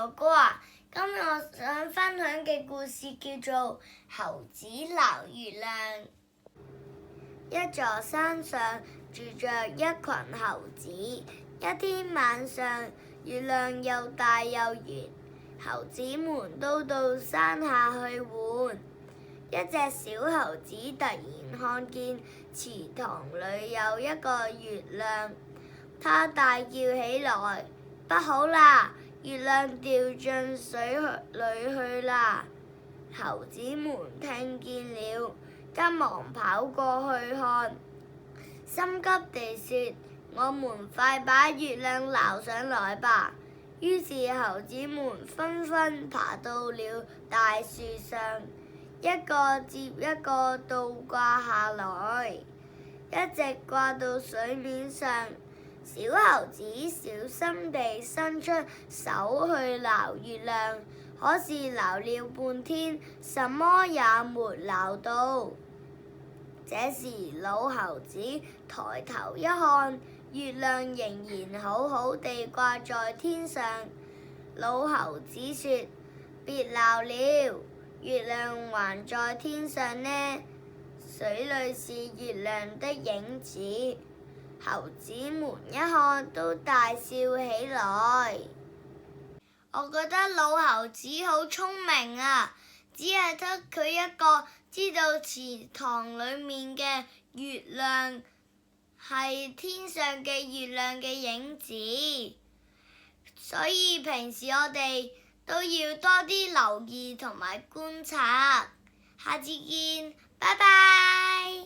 哥哥啊，今日我想分享嘅故事叫做猴子撈月亮。一座山上住着一群猴子，一天晚上，月亮又大又圓，猴子們都到山下去玩。一隻小猴子突然看見池塘裏有一個月亮，它大叫起來：不好啦！月亮掉進水裏去啦！猴子們聽見了，急忙跑過去看，心急地說：我們快把月亮撈上來吧！於是猴子們紛紛爬到了大樹上，一個接一個倒掛下來，一直掛到水面上。小猴子小心地伸出手去撈月亮，可是撈了半天，什麼也沒撈到。這時老猴子抬頭一看，月亮仍然好好地掛在天上。老猴子說：別撈了，月亮還在天上呢，水裏是月亮的影子。猴子們一看都大笑起來。我覺得老猴子好聰明啊，只係得佢一個知道池塘裏面嘅月亮係天上嘅月亮嘅影子，所以平時我哋都要多啲留意同埋觀察。下次見，拜拜。